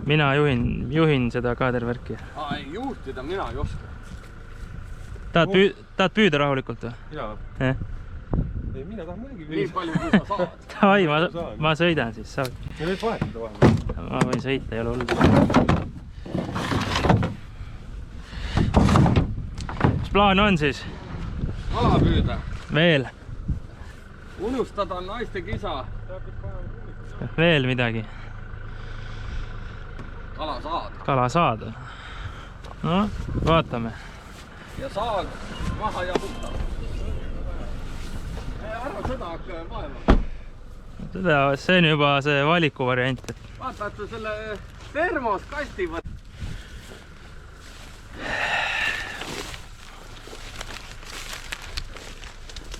Mina juhin seda kaadervärki. Ei juhtida, mina ei oska. Tahad püüda rahulikult või? Jaa. Ei, mina tahan muidugi püüda. Nii palju kui sa saad. Davai, ma sõidan siis. Ja nüüd vahetada vahel. Ma võin sõita, ei ole hullu. Mis plaan on siis? Kala püüda. Veel? Unustada naiste kisa. Veel midagi? Kala saada. Kala saada. No, vaatame. Ja saag maha jahuta. Ära seda hakka vaeva. See on juba see valiku variant. Vaata, et sa selle termos kasti võt.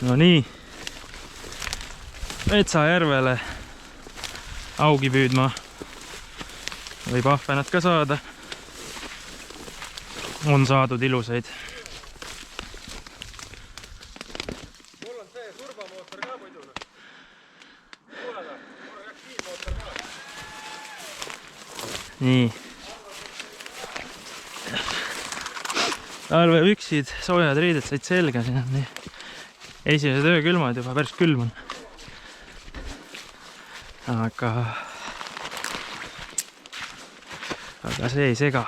No nii. Metsajärvele augi püüdma. Võib ahvenat ka saada. On saadud ilusaid. Mul on see turbamootor ka muidune. Kuulada, mul on reaktiivmootor ka. Nii. Talveüksid, soojad riided said selga. Siin on nii. Esimesed öökülmad juba, päris külm on. Aga see ei sega.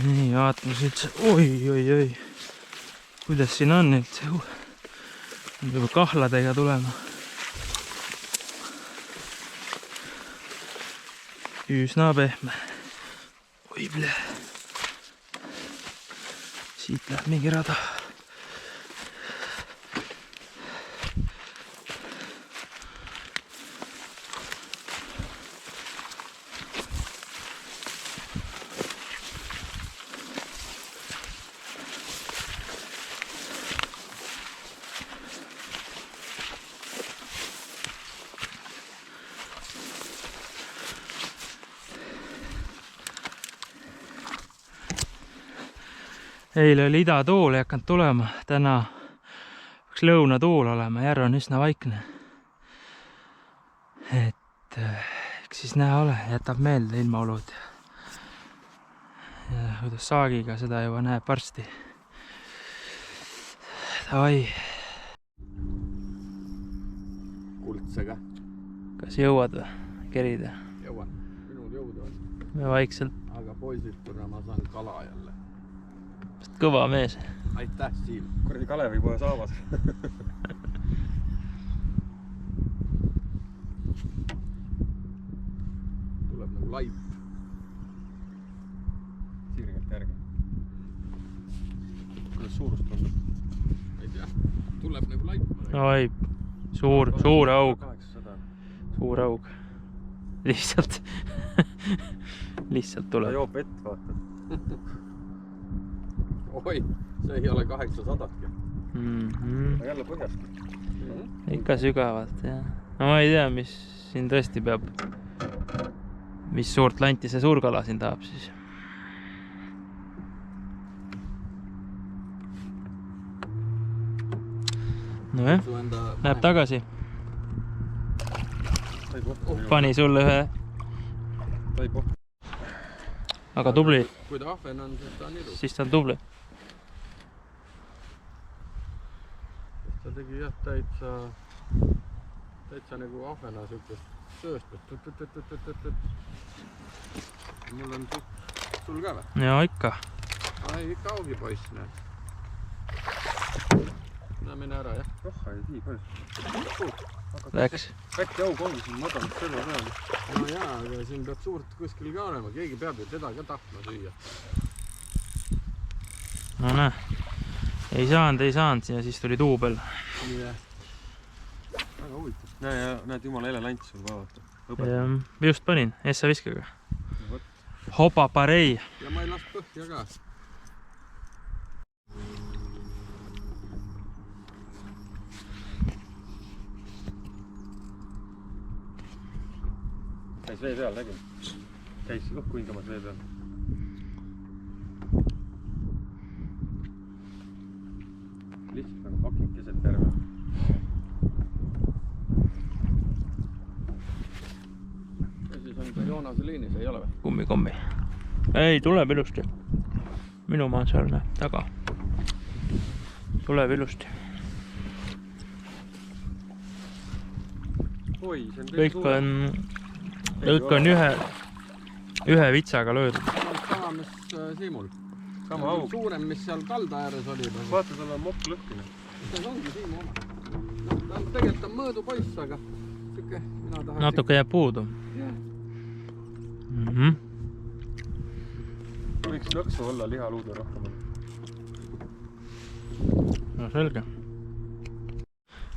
Nii, vaatame üldse. Oi. Kuidas siin on üldse? Juba kahladega tulema. Üsna pehme. Oi, ble. Siit läheb mingi rada. Eile oli idatuul, ei hakanud tulema. Täna peaks lõunatuul olema, järv on üsna vaikne. Et eks siis näha ole, jätab meelde ilmaolud. Ja kuidas saagiga seda juba näeb varsti. Davai. Kuldsega. Kas jõuad või? Kerida? Jõuan. Minul jõudu on. Me vaikselt. Aga poisid, kuna ma saan kala jälle. Kõva mees. Aitäh, Siim. Kuradi Kalevi poja saavad. Tuleb nagu laip. Sirgelt järgi. Kuidas suurust tundub? Ei tea. Tuleb nagu laip. Oi, suur aug. 800. Suur aug. Lihtsalt. Lihtsalt Ta tuleb. joob vett, vaata. Oi, see ei ole 800-tki. Ta jälle põhjast. Ikka sügavalt, jah. No ma ei tea, mis siin tõesti peab. Mis suurt lanti see suurkala siin tahab siis. No jah, läheb tagasi. Pani sulle ühe. Ta ei pohta. Aga tubli. Kui ta ahven on, siis ta on ilus. Siis ta on tubli. Ta tegi jah täitsa nagu ahvena sükest tööstust. Mul on sul ka või? Ja ikka. Ai, ikka augi poiss, näed. Mine ära, jah. Rohha ei tii, palju. Läks. Äkki aug ongi siin madalalt selle peal. No jaa, aga siin peab suurt kuskil ka olema. Keegi peab ju teda ka tahtma süüa. No näe. Ei saanud ja siis tuli duubel. Nii, väga huvitav. Näed, jumala hele lant sul ka vaata. Just panin, essa viskaga. Hopa parei. ja ma ei las põhja ka. Käis vee peal, nägin. Käis õhku hingamas vee peal. lihtsalt nagu hakib keset järve. Ja siis on see Joonase liinis, ei ole või? Kummi. Ei, tuleb ilusti. Minu maa on seal taga. Tuleb ilusti. Oi, see on Kõik on ühe vitsaga löödud. Sama, mis Siimul. Sama auk. Suurem, mis seal kalda ääres oli. Vaata, tal on mokk lõhkine. See ongi Siimu oma. Ta on tegelikult mõõdu poiss, aga siuke, mina tahan... Natuke jääb puudu. Võiks lõksu olla lihaluudu rohkem. No selge.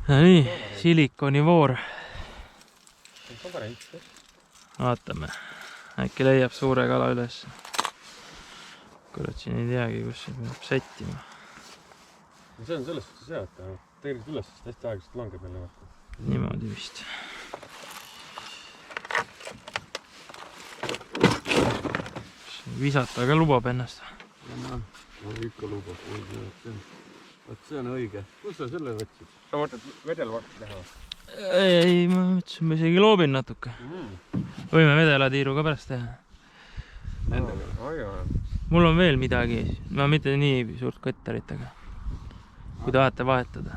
Ja nii, silikonivoor. See on variant. Vaatame. Äkki leiab suure kala üles. Kurat, siin ei teagi, kus see peab sättima. See on selles suhtes hea, et tegelikult üles, sest hästi aeglaselt langeb meile vaata. Niimoodi vist. Visata ka lubab ennast. No ikka lubab. See on õige. Kus sa selle võtsid? Sa mõtled vedelvarti teha? Ei, ma mõtlesin, ma isegi loobin natuke. Võime vedelatiiru ka pärast teha. Mul on veel midagi. Ma mitte nii suurt kõttarit, aga kui tahate vahetada.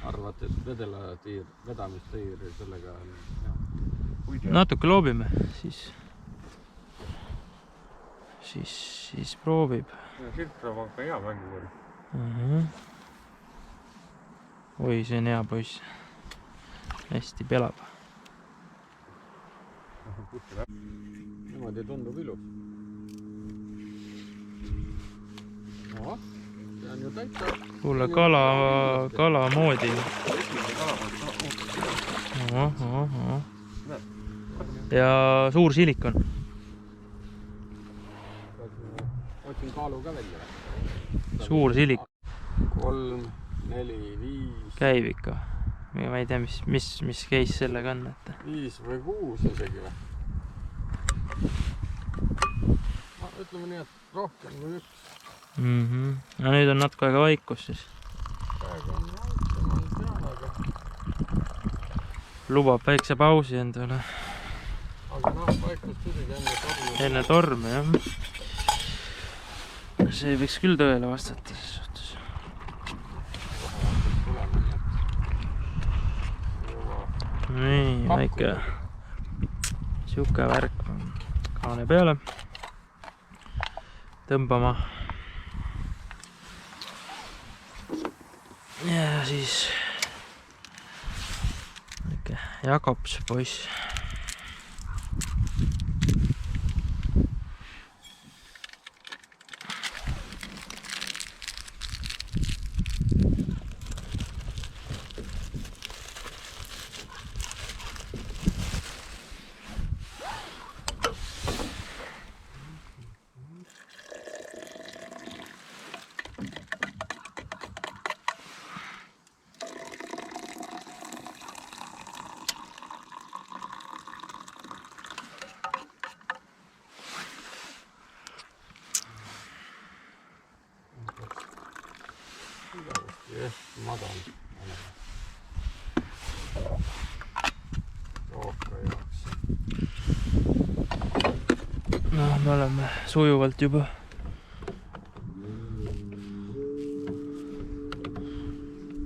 Arvad, et vedelatiir, vedamistiir sellega on... Natuke loobime, siis proovib. Sirtra on ka hea mängu. Oi, see on hea poiss. Hästi pelab. Niimoodi tundub ilus. No, see on ju täitsa... Kuule, kala moodi. Ja suur silikon. Otsin kaalu ka välja. Suur silikon. 3, 4, 5... Käib ikka. Ma ei tea, mis case sellega on. 5 või 6 isegi või? Ütleme nii, et rohkem kui 1. No nüüd on natuke aega vaikus siis. Praegu on vaikus, ma ei tea, aga... Lubab väikse pausi endale. Aga vaikus tüdigi enne tormi. Enne tormi, jah. See võiks küll tõele vastata ses suhtes. Nii, väike siuke värk kaane peale. Tõmbama. Ja siis väike Jakobs poiss. Madal. Rohka jaoks. No, me oleme sujuvalt juba.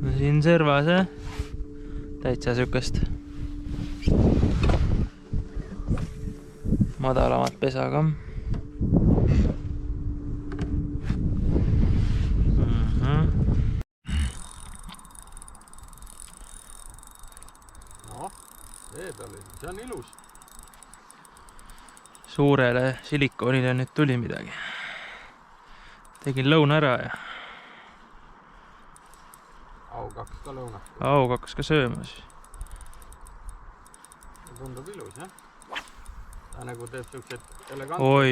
No, siin servas, täitsa sükest madalamat pesa ka. See on ilus. Suurele silikoonile nüüd tuli midagi. Tegin lõuna ära ja... Au2 ka lõuna. Au2 ka söömas. See tundub ilus, jah? Ta nagu teeb siuksed elegantid. Oi,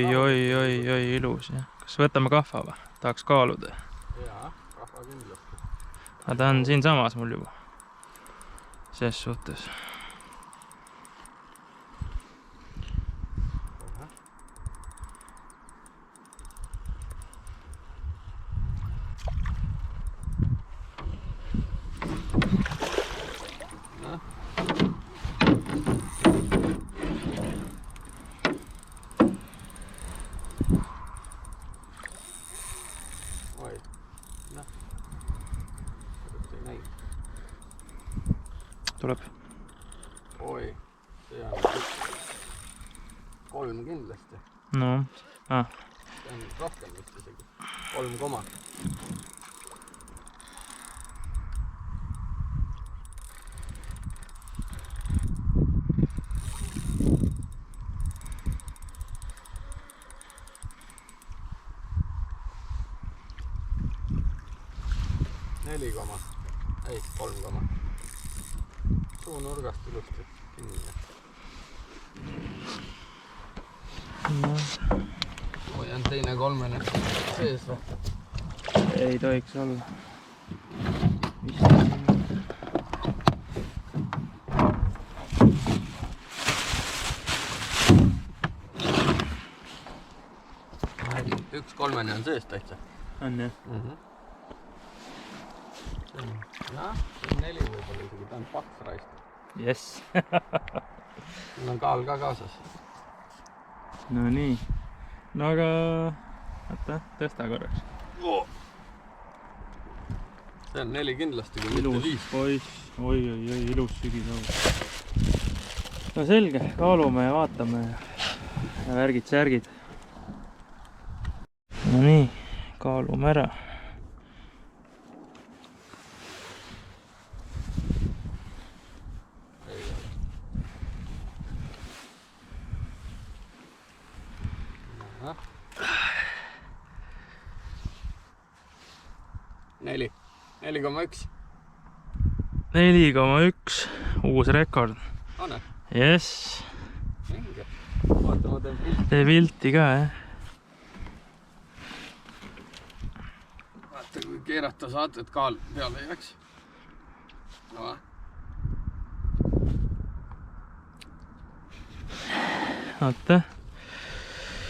ilus, jah. Kas võtame kahva või? Tahaks kaaluda? Jaa, kahva kindlasti. Aga ta on siin samas mul juba. Ses suhtes. Oi, noh. Ei näi. Tuleb. Oi, see on 3 kindlasti. No, See on rohkem vist isegi. 3 koma. Neli koma. Ei, 3 koma. Suu nurgast ilusti kinni. Oi, on teine kolmene sees või? ei tohiks olla. Üks kolmene on sees täitsa. On jah? Jah, see on 4 võib-olla isegi, ta on paks raist. Jess. Mul on kaal ka kaasas. No nii. No aga... Oota, tõsta korraks. See on 4 kindlasti, kui mitte Ilus 5. poiss. Oi, ilus sügisaug. No selge, kaalume ja vaatame ja värgid-särgid. No nii, kaalume ära. Neli. 4,1. 4,1. Uus rekord. Anne. Jess. Minge. Vaata, ma teen pilti. Tee pilti ka, jah. Vaata, kui keerata saad, et kaal peale ei jääks. No. Oota.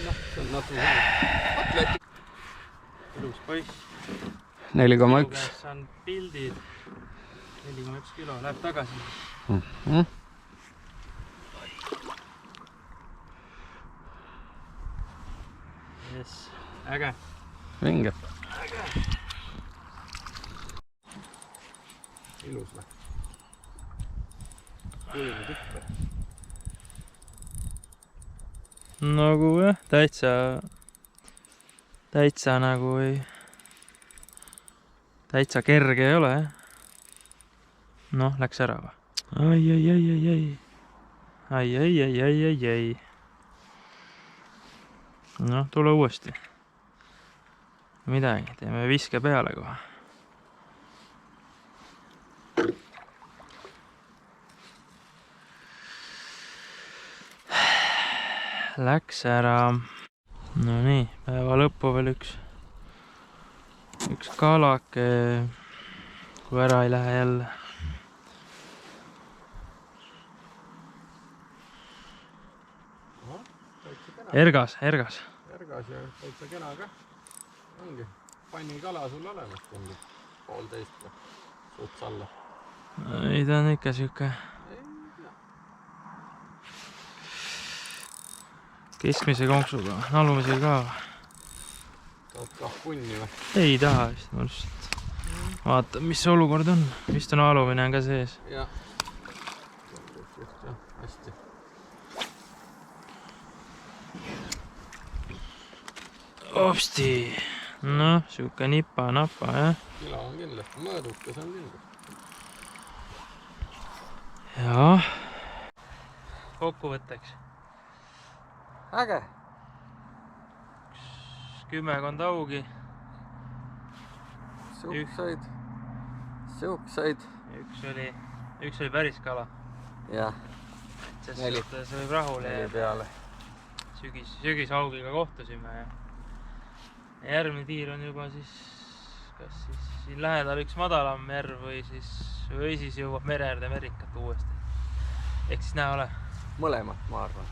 Noh, see on natuke atletik. Ilus poiss. 4,1. Saan pildid. 4,1 kilo. Läheb tagasi. Jess. Äge. Minge. Ilus või? Kujuline tükk või? Nagu jah, täitsa nagu ei... Täitsa kerge ei ole, jah. Noh, läks ära või? Ai. Noh, tule uuesti. Midagi, teeme viske peale kohe. Läks ära. No nii, päeva lõppu veel üks kalake, kui ära ei lähe jälle. Ergas. Ergas ja täitsa kena ka. Ongi. Pannikala sul olemas tundub. 1,5 või? Suts alla. Ei, ta on ikka siuke keskmise konksuga, nalumisega ka. Tahad kah punni või? Ei taha vist, ma lihtsalt vaatan, mis see olukord on. Vist on alumine on ka sees. Jah. Just jah, hästi. Opsti. Noh, siuke nipa-napa, jah. Kilo on kindlasti, mõõdukas on kindlasti. Jah. Kokkuvõtteks. Äge. Kümmekond augi. Siukseid. Üks oli päris kala. Jah. Sest 4. see võib rahule 4 jääda. peale. Sügisaugiga kohtusime ja järgmine tiir on juba siis, kas siis siin lähedal üks madalam järv või siis jõuab mere äärde Merikat uuesti. Ehk siis näe ole. Mõlemat, ma arvan.